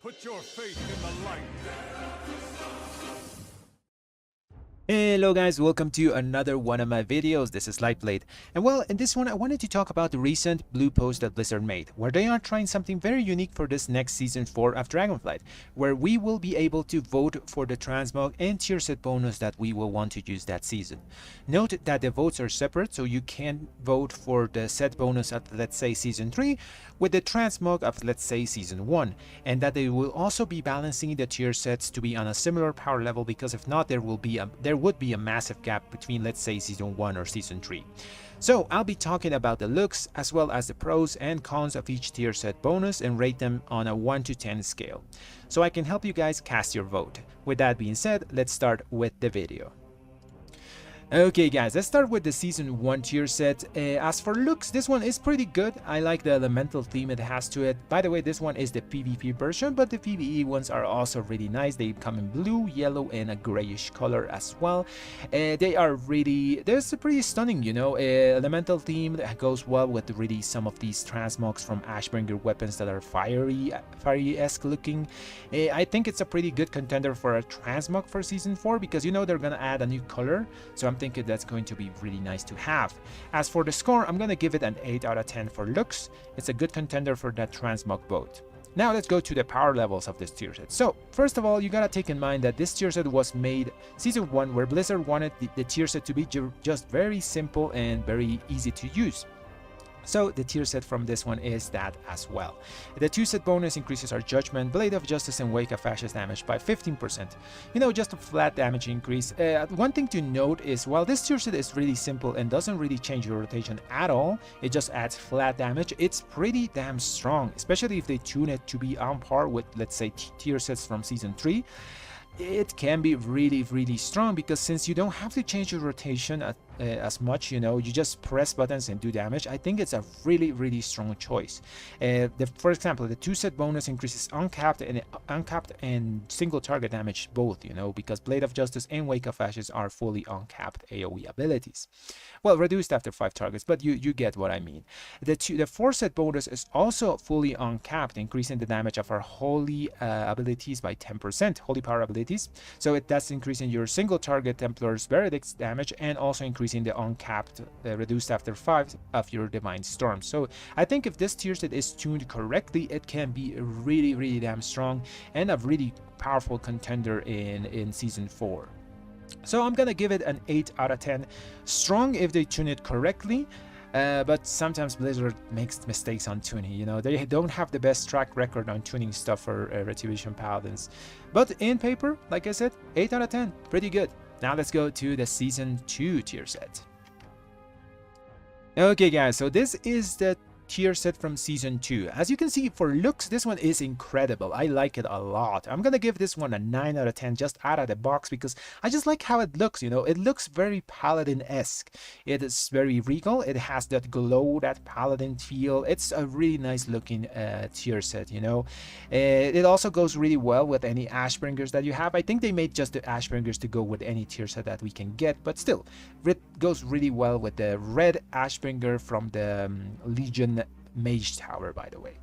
Put your faith in the light. Hello guys, welcome to another one of my videos. This is Lightblade, and well, in this one I wanted to talk about the recent blue post that Blizzard made, where they are trying something very unique for this next season 4 of Dragonflight, where we will be able to vote for the transmog and TIERSET bonus that we will want to use that season. Note that the votes are separate, so you can vote for the set bonus at, let's say, season 3 with the transmog of, let's say, season 1, and that they will also be balancing the tier sets to be on a similar power level, because if not, there would be a massive gap between, let's say, season 1 or season 3. So I'll be talking about the looks as well as the pros and cons of each tier set bonus and rate them on a 1 to 10 scale, so I can help you guys cast your vote. With that being said, let's start with the video. Okay guys, let's start with the season 1 tier set. As for looks, this one is pretty good. I like the elemental theme it has to it. By the way, this one is the PvP version, but the PvE ones are also really nice. They come in blue, yellow, and a grayish color as well. They are really, they're pretty stunning, you know. Elemental theme that goes well with really some of these transmogs from Ashbringer weapons that are fiery-esque looking. I think it's a pretty good contender for a transmog for season 4, because you know they're gonna add a new color, so I'm thinking that's going to be really nice to have. As for the score, I'm gonna give it an 8 out of 10 for looks. It's a good contender for that transmog vote. Now let's go to the power levels of this tier set. So first of all, you gotta take in mind that this tier set was made season 1, where Blizzard wanted the tier set to be just very simple and very easy to use. So the tier set from this one is that as well. The 2 set bonus increases our Judgment, Blade of Justice, and Wake of Ashes damage by 15%. You know, just a flat damage increase. One thing to note is, while this tier set is really simple and doesn't really change your rotation at all, it just adds flat damage, it's pretty damn strong, especially if they tune it to be on par with, let's say, tier sets from season 3. It can be really strong, because since you don't have to change your rotation as much, you know, you just press buttons and do damage. I think it's a really strong choice. For example, the 2 set bonus increases uncapped and single target damage both, you know, because Blade of Justice and Wake of Ashes are fully uncapped AoE abilities. Well, reduced after 5 targets, but you get what I mean. The 4 set bonus is also fully uncapped, increasing the damage of our holy abilities by 10%, holy power abilities. So that's increasing your single target Templar's Veredict's damage, and also increasing the uncapped reduced after 5 of your Divine Storm. So I think if this tier set is tuned correctly, it can be really damn strong and a really powerful contender in season 4. So I'm gonna give it an 8 out of 10. Strong if they tune it correctly, but sometimes Blizzard makes mistakes on tuning. You know, they don't have the best track record on tuning stuff for Retribution Paladins. But in paper, like I said, 8 out of 10, pretty good. Now let's go to the season 2 tier set. Okay guys, so this is the tier set from season 2. As you can see, for looks, this one is incredible. I like it a lot. I'm gonna give this one a 9 out of 10 just out of the box, because I just like how it looks. You know, it looks very Paladin-esque. It is very regal. It has that glow, that Paladin feel. It's a really nice looking tier set, you know. It also goes really well with any Ashbringers that you have. I think they made just the Ashbringers to go with any tier set that we can get, but still, it goes really well with the red Ashbringer from the Legion Mage Tower, by the way.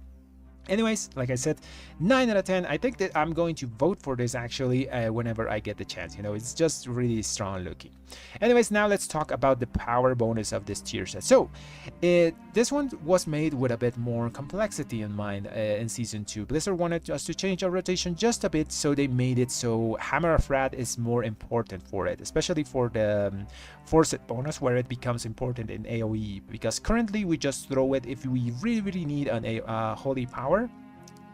Anyways, like I said, 9 out of 10. I think that I'm going to vote for this actually whenever I get the chance. You know, it's just really strong looking. Anyways, now let's talk about the power bonus of this tier set. So this one was made with a bit more complexity in mind in season 2. Blizzard wanted us to change our rotation just a bit, so they made it so Hammer of Wrath is more important for it, especially for the 4 set bonus, where it becomes important in AoE, because currently we just throw it if we really need an holy power.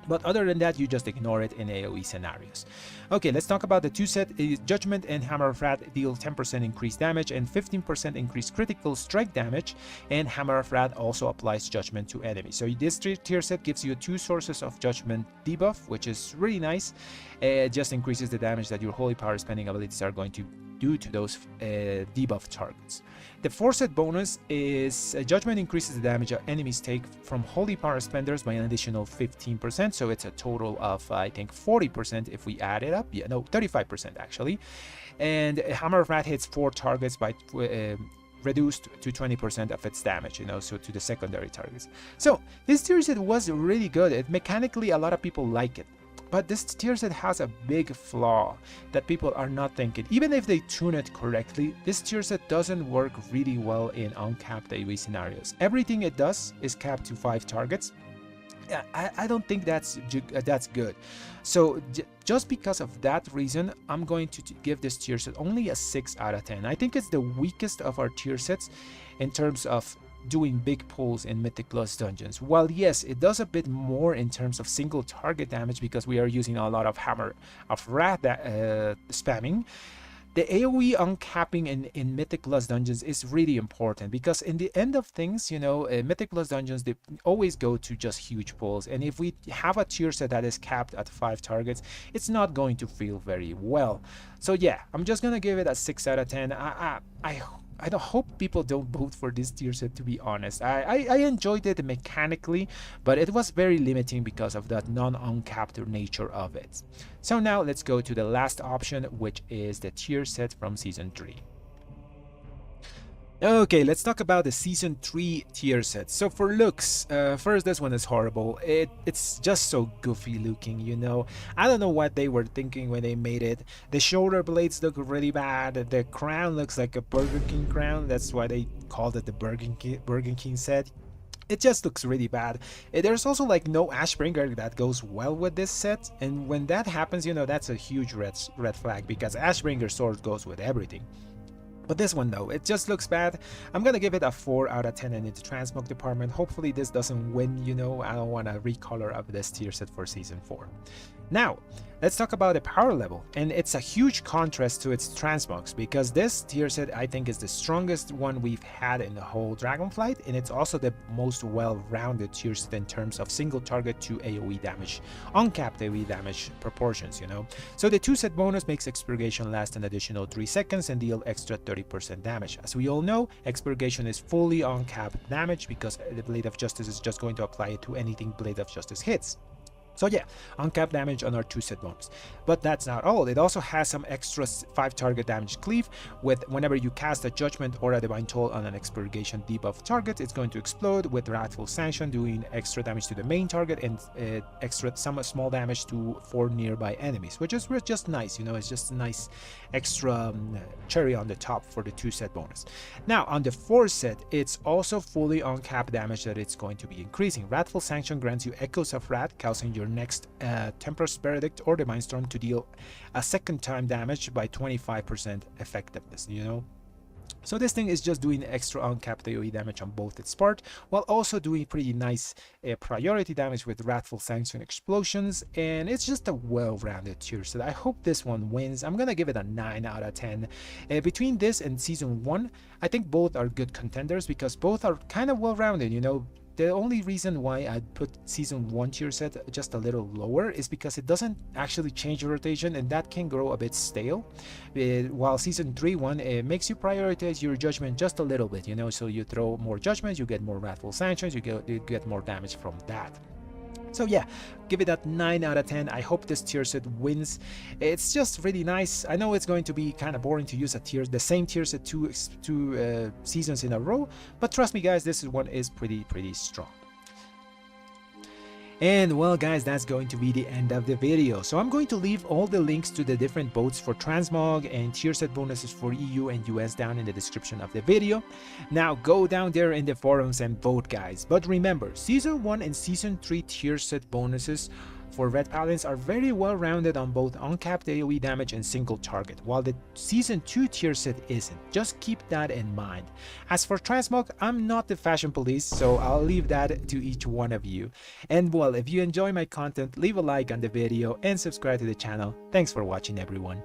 But other than that, you just ignore it in AoE scenarios. Okay, let's talk about the 2 set. Judgment and Hammer of Wrath deal 10% increased damage and 15% increased critical strike damage, and Hammer of Wrath also applies Judgment to enemies. So this tier set gives you 2 sources of Judgment debuff, which is really nice. It just increases the damage that your holy power spending abilities are going to do to those debuff targets. The 4 set bonus is Judgment increases the damage enemies take from holy power spenders by an additional 15%, so it's a total of I think 40% if we add it up. Yeah, no, 35% actually. And Hammer of Wrath hits 4 targets by reduced to 20% of its damage, you know, so to the secondary targets. So this tier set was really good. Mechanically, a lot of people like it. But this tier set has a big flaw that people are not thinking. Even if they tune it correctly, this tier set doesn't work really well in uncapped AoE scenarios. Everything it does is capped to 5 targets. I don't think that's good. So just because of that reason, I'm going to give this tier set only a 6 out of 10. I think it's the weakest of our tier sets in terms of doing big pulls in Mythic Plus dungeons. While yes, it does a bit more in terms of single target damage because we are using a lot of Hammer of Wrath spamming. The AoE uncapping in Mythic Plus dungeons is really important because in the end of things, you know, Mythic Plus dungeons, they always go to just huge pulls. And if we have a tier set that is capped at 5 targets, it's not going to feel very well. So yeah, I'm just gonna give it a 6 out of 10. I don't hope people don't vote for this tier set, to be honest. I enjoyed it mechanically, but it was very limiting because of that non-uncapped nature of it. So now let's go to the last option, which is the tier set from Season 3. Okay, let's talk about the Season 3 tier set. So for looks, first, this one is horrible. It's just so goofy looking, you know. I don't know what they were thinking when they made it. The shoulder blades look really bad. The crown looks like a Burger King crown. That's why they called it the Burger King set. It just looks really bad. There's also like no Ashbringer that goes well with this set. And when that happens, you know, that's a huge red flag because Ashbringer sword goes with everything. But this one though, it just looks bad. I'm gonna give it a 4 out of 10 in the transmog department. Hopefully this doesn't win, you know. I don't want to recolor up this tier set for Season 4. Now, let's talk about the power level, and it's a huge contrast to its transmogs because this tier set I think is the strongest one we've had in the whole Dragonflight, and it's also the most well-rounded tier set in terms of single target to AoE damage, uncapped AoE damage proportions, you know. So the 2 set bonus makes expurgation last an additional 3 seconds and deal extra 30% damage. As we all know, expurgation is fully uncapped damage because the Blade of Justice is just going to apply it to anything Blade of Justice hits. So yeah, uncapped damage on our 2 set bonus. But that's not all. It also has some extra 5 target damage cleave with whenever you cast a Judgment or a Divine Toll on an expurgation debuff target, it's going to explode with Wrathful Sanction, doing extra damage to the main target and some small damage to 4 nearby enemies, which is just nice, you know. It's just a nice extra cherry on the top for the 2 set bonus. Now on the 4 set, it's also fully uncapped damage that it's going to be increasing. Wrathful Sanction grants you Echoes of Wrath, causing your next Temper's Verdict or Divine Storm to deal a second time damage by 25% effectiveness, you know. So this thing is just doing extra uncapped AoE damage on both its part, while also doing pretty nice priority damage with Wrathful Sanction explosions, and it's just a well-rounded tier set. I hope this one wins. I'm gonna give it a 9 out of 10. Between this and Season 1, I think both are good contenders because both are kind of well-rounded, you know. The only reason why I put Season 1 tier set just a little lower is because it doesn't actually change your rotation, and that can grow a bit stale. While Season 3 one, it makes you prioritize your judgment just a little bit, you know, so you throw more judgments, you get more Wrathful Sanctions, you get more damage from that. So yeah, give it that 9 out of 10. I hope this tier set wins. It's just really nice. I know it's going to be kind of boring to use the same tier set two seasons in a row, but trust me guys, this one is pretty strong. And well guys, that's going to be the end of the video. So I'm going to leave all the links to the different boats for transmog and tier set bonuses for EU and US down in the description of the video. Now go down there in the forums and vote guys. But remember, Season 1 and Season 3 tier set bonuses for Red Paladins are very well rounded on both uncapped AoE damage and single target, while the Season 2 tier set isn't. Just keep that in mind. As for Transmog, I'm not the fashion police, so I'll leave that to each one of you. And well, if you enjoy my content, leave a like on the video and subscribe to the channel. Thanks for watching everyone.